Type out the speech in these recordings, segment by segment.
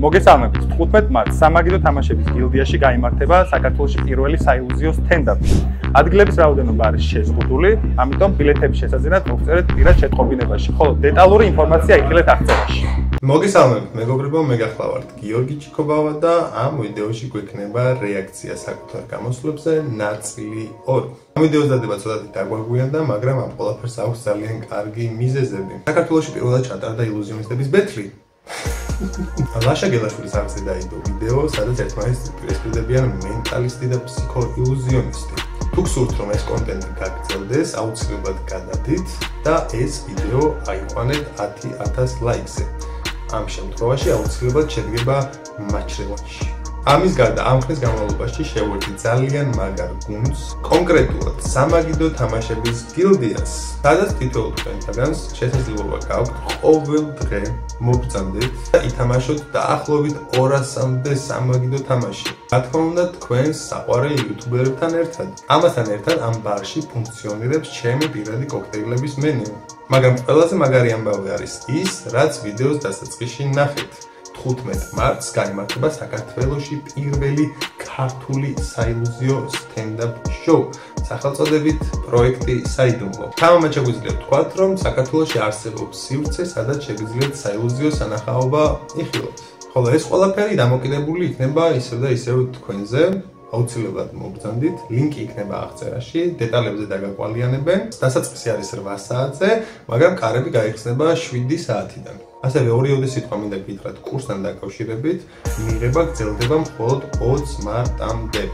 მოგესალმებით. 15 მარტს სამაგიდო თამაშების გილდიაში გაიმართება საქართველოში პირველი საილუზიო სტენდაპი. ადგილების რაოდენობა არის შეზღუდული, ამიტომ ბილეთების შესაძენად მოგწერეთ პირად შეტყობინებაში, ხოლო დეტალური ინფორმაცია იხილეთ აღწერაში. მოგესალმებით, მეგობრებო, მე გახლავართ გიორგი ჩიკობავა და ამ ვიდეოში გვექნება რეაქცია საკუთარ გამოსვლებზე ნაწილი 2. ამ ვიდეოს დადება ცოტათი დაგვაგვიანდა, მაგრამ ამ ყველაფერს აქვს ძალიან კარგი მიზეზები. საქართველოში პირველად ჩატარდა ილუზიონისტების ბეთლი. ლაშა გელაშვილის არხზე დაიდო ვიდეო, სადაც ერთმანეთს პირისპირდებიან მენტალისტი და ფსიქოილუზიონისტი. თუ გსურთ, რომ ეს კონტენტი გაგრძელდეს, აუცილებლად გადადით და ეს ვიდეო აიყვანეთ 10,000 ლაიქზე. ამ შემთხვევაში აუცილებლად შედგება მაჩრევანში. ამის გარდა ამ ხნის განმავლობაში შევერთით ძალიან მაგარ გუნდს, კონკრეტულად სამაგიდო თამაშების გილდიას, სადაც თითოეულ თქვენთაგანს შესაძლებლობა გაქვთ ყოველ დღე მობრძანდეთ და ითამაშოთ დაახლოებით 200-მდე სამაგიდო თამაში. რა თქმა უნდა, თქვენს საყვარელ იუთუბერებთან ერთად. ამასთან ერთად ამ ბარში ფუნქციონირებს ჩემი პირადი კოქტეილების მენიუ. მაგრამ ყველაზე მაგარი ამბავი არის ის, რაც ვიდეოს დასაწყისში ნახეთ. 15 მარტს გაიმართება საქართველოში პირველი ქართული საილუზიო სტენდაპ შოუ სახელწოდებით პროექტი საიდუმლო. თამამად შეგვიძლია ვთქვათ, რომ საქართველოში არსებობს სივრცე, სადაც შეგიძლიათ საილუზიო სანახაობა იხილოთ. ხოლო ეს ყველაფერი დამოკიდებული იქნება ისევ და ისევ თქვენზე. აუცილებლად მოგბრძანდით, ლინკი იქნება აღწერაში, დეტალებზე დაგაკვალიანებენ. დასაწყისი არის 8 საათზე, მაგრამ კარები გაიხსნება 7 საათიდან. ასევე ორიოდე სიტყვა მინდა გითხრათ კურსთან დაკავშირებით, მიღება გრძელდება მხოლოდ 20 მარტამდე.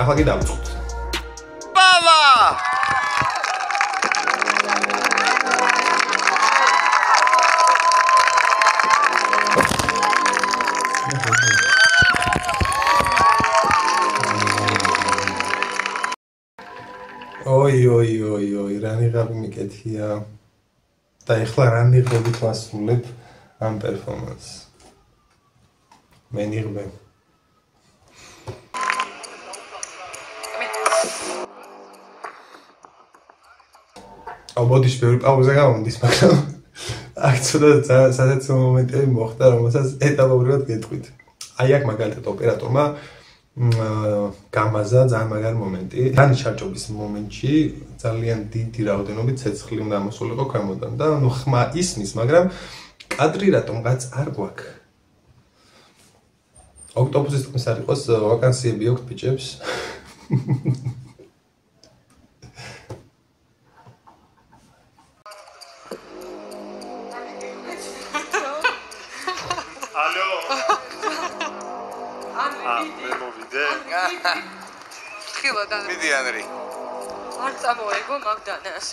ახლა კი დავწყოთ. ბავა! ой, რანი ღაბი მიკეთია. და ეხლა რანი ღობით ვასრულებ ამ პერფორმანსს. მე ნიღბე. ბოდიში ბევრი პაუზა გამომდის, მაგრამ აქ ცოტა სასაცილო მომენტები მოხდა, რომელსაც ეტაპობრივად გეტყვით. აი აქ მაგალითად ოპერატორმა გამაზა ძალიან მაგარი მომენტი. რანი ჩარჯობის მომენტში ძალიან დიდი რაოდენობით ცეცხლი უნდა ამოსულიყო ქვემოდან და ნუ ხმა ისმის, მაგრამ კადრი რატომღაც არ გვაქვს. ოქტოპუსის თქმის არ იყოს, ვაკანსიები აქვს ბიჭებს. ალო ხილოდან მიდი ანრი არ წამოეგო მაგდანას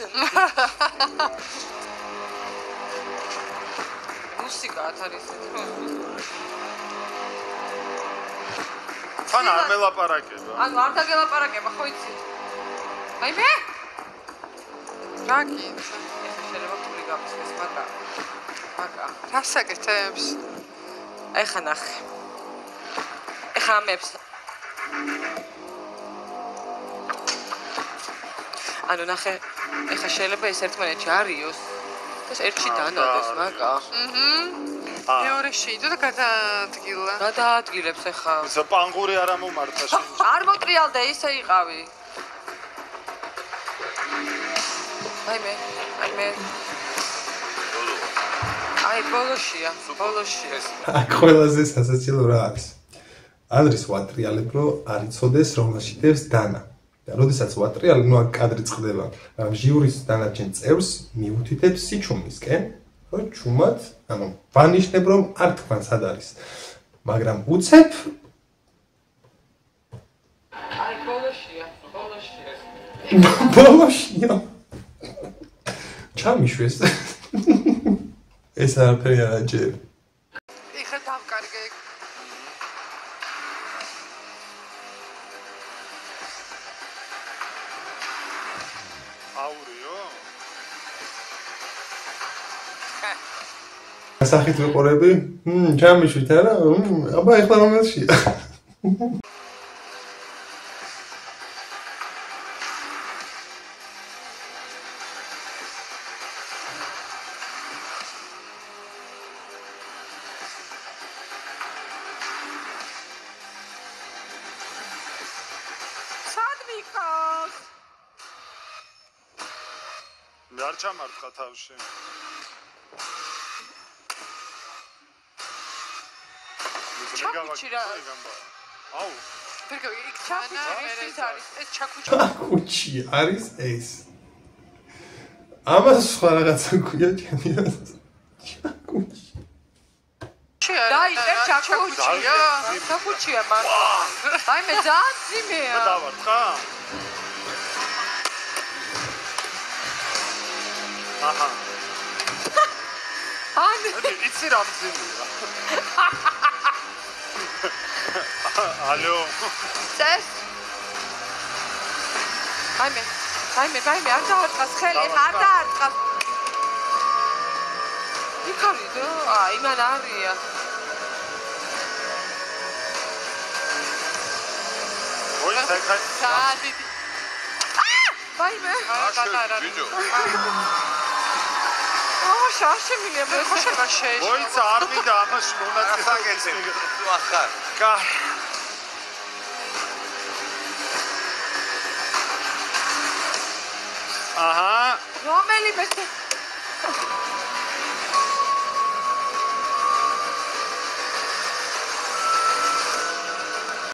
მუსიკა არის თან არ მელაპარაკება ანუ არ დაგელაპარაკება ხო იცი აი მე რა გინდა შეიძლება თული გაფსეს მაგა რა საკეთებს ეხა ნახე ეხა მებს ანუ ნახე ეხა შეიძლება ეს ერთმანეთში არიოს და ერთში დანადოს მაგა მეორეში იდო და გადაადგილებს ეხა ისა პანგური არ ამომართა შენ არ მოტრიალდა ისე იყავი აი მე აი ბოლოშია აქ ყველაზე სასაცილო რა არის? ადრის ვატრიალებ, რომ არ იცოდეს რომელში დევს დანა. და როდესაც ვატრიალებ, ნუ აქ კადრი წყდება, მაგრამ ჟიურის დანარჩენ წევრს მიუთითებს სიჩუმისკენ, რომ ჩუმად, ანუ ვანიშნებ, რომ არ თქვან სად არის. მაგრამ უცებ აი ბოლოშია ბოლოშია ჩამიშვეს ეს არაფერი არ აჯერ ეხა დავკარგე აურიო ასახით ვიყურები ჩამიშვით არა აბა ეხლა რომელშია მე არ ჩამარტყა თავში. ჩაკუჩი რა. აუ. ვერგა იქ ჩაკუჩი არის ეს ჩაკუჩი. ჩაკუჩი არის ეს. ამას სხვა რაღაცა ქვია ჩემია. ჩაკუჩი. დაიწერ ჩაკუჩია. ჩაკუჩია მან. აი მე ძალიან ძიმეა. მე დავარტყა. აჰა. ანუ იცი რა მძიმეა. ალო. წეს. აი მე არ დავარტყას ხელი, არ დაარტყას. იქარიდო? აი მან არია. ой, ხაი. სადი. ვაიმე. ბიჭო. შაშემილია მე ხოშება შეეშ. მოიცა არ მინდა ამაში მონაწილეობა. თუ ახარ. კაი. აჰა. რომელიმე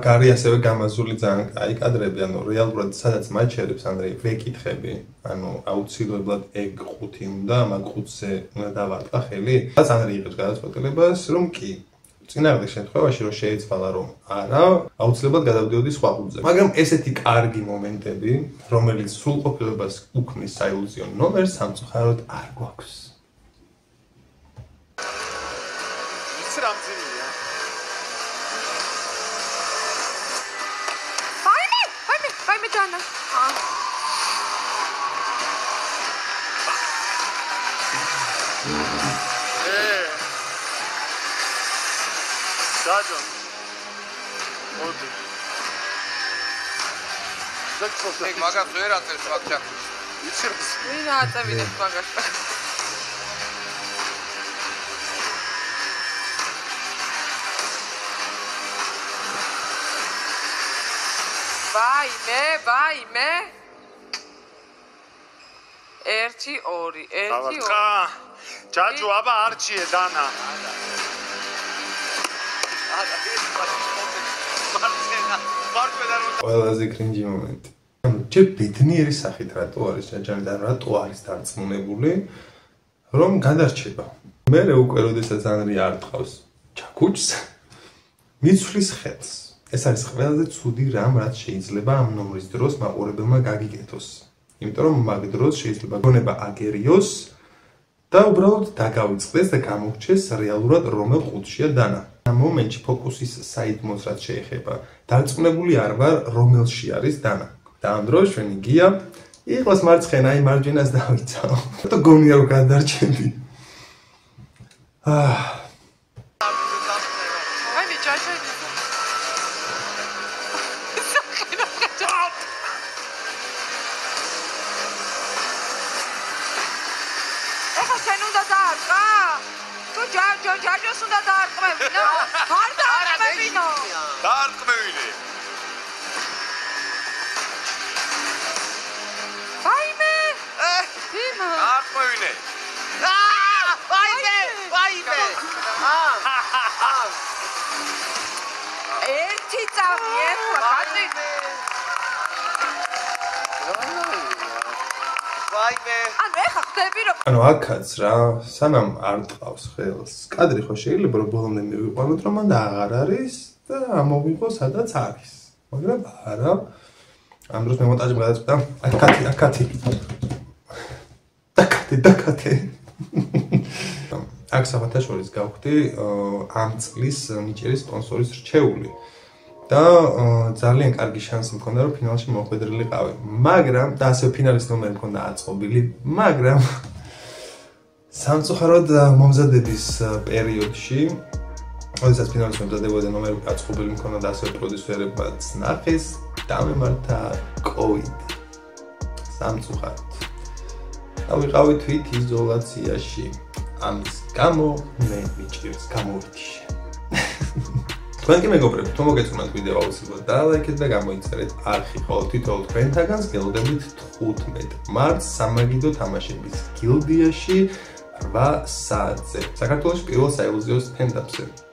გარი ასევე გამაზული ძალიან კაი კადრები, ანუ რეალურად სადაც მაჩერებს ანდრეი ვეკითხები, ანუ აუცილებლად ეგ ხუთი უნდა, მაგ ხუთზე უნდა დავარტყა ხელი. რაც ანდრეი იღებს გადაწყვეტილებას, რომ კი წინააღმდეგ შემთხვევაში რომ შეეცვალა რომ არა, აუცილებლად გადავდიოდი სხვა ხუთზე. მაგრამ ესეთი კარგი მომენტები, რომელიც სრულყოფილებას უქმნის საილუზიო ნომერს, სამწუხაროდ არ გვაქვს. იცი რა მძიმეა? ვაიმე დანა. დაჯო. მოდი. ეგ მაგას ვერ აწევს მაგ ჩაკუჩს. იცი რა? ვინ აწევინებს მაგას? ვაიმე. 1 2 1 2 ჯაჯუ აბა არჩიე დანა. ყველაზე კრინჯი მომენტი. ანუ ჯერ ბედნიერი სახით რატო არის ჯაჯანი და რატო არის დარწმუნებული, რომ გადარჩება. მე უკვე როდესაც ანრი არ ტყავს ჩაკუჩს, მიცვლის ხელს. ეს არის ყველაზე ცუდი რამ, რაც შეიძლება ამ ნომრის დროს მაყურებელმა გაგიკეთოს. იმიტომ რომ მაგ დროს შეიძლება გონება აგერიოს და უბრალოდ დაგავიწყდეს და გამორჩეს რეალურად რომელ ხუთშია დანა. ამ მომენტში ფოკუსის საიდმოს რაც შეეხება, დარწმუნებული არ ვარ რომელში არის დანა. და ამ დროს ჩვენი გია იყოს მარცხენა, აი მარჯვენას დავიცავ. და გონია რომ გადარჩენდი. ვაიმე ჯაჯა. ჯაჯოს უნდა დაარტყმებინო? არ დაარტყმებინო. დაარტყმევინე. ვაიმე. დიმა. დაარტყმევინე. ვაიმე. ერთი წამი ერქვა კაცი. ვაიმე. ანუ ეხა ხდები რომ ანუ აქაც რა, სანამ არ ტყავს ხელს. კადრი ხო შეიძლება რომ ბოლომდე მივიყვანოთ რომ მან და აღარ არის და ამოვიღო სადაც არის. მაგრამ არა. ამ დროს მე მონტაჟი გადაწყვეტა. აკათი. დაკათე. აქ საფათაშორის გავხდი ამ წლის ნიჭერის სპონსორის რჩეული. და ძალიან კარგი შანსი მქონდა რომ ფინალში მოხვედრილიყავი. მაგრამ და ასე ფინალის ნომერი მქონდა აწყობილი, მაგრამ სამწუხაროდ მომზადების პერიოდში, როდესაც ფინალის მომზადებოდა ნომერი აწყობილი მქონდა და ასე პროდიუსერებმაც ნახეს, დამემართა COVID. სამწუხაროდ. და ვიყავი თვით izolაციაში. ამის გამო მე ნიჭიერს გამოვიტიშე. თქვენ კი მეგობრებო, თუ მოგეწონათ ვიდეო აუცილებლად დალაიქეთ და გამოიწერეთ არხი, ხოლო თითოეულ თქვენთაგანს გელოდებით 15 მარტს სამაგიდო თამაშების გილდიაში 8 საათზე. საქართველოს პირველ საილუზიო სტენდაპზე.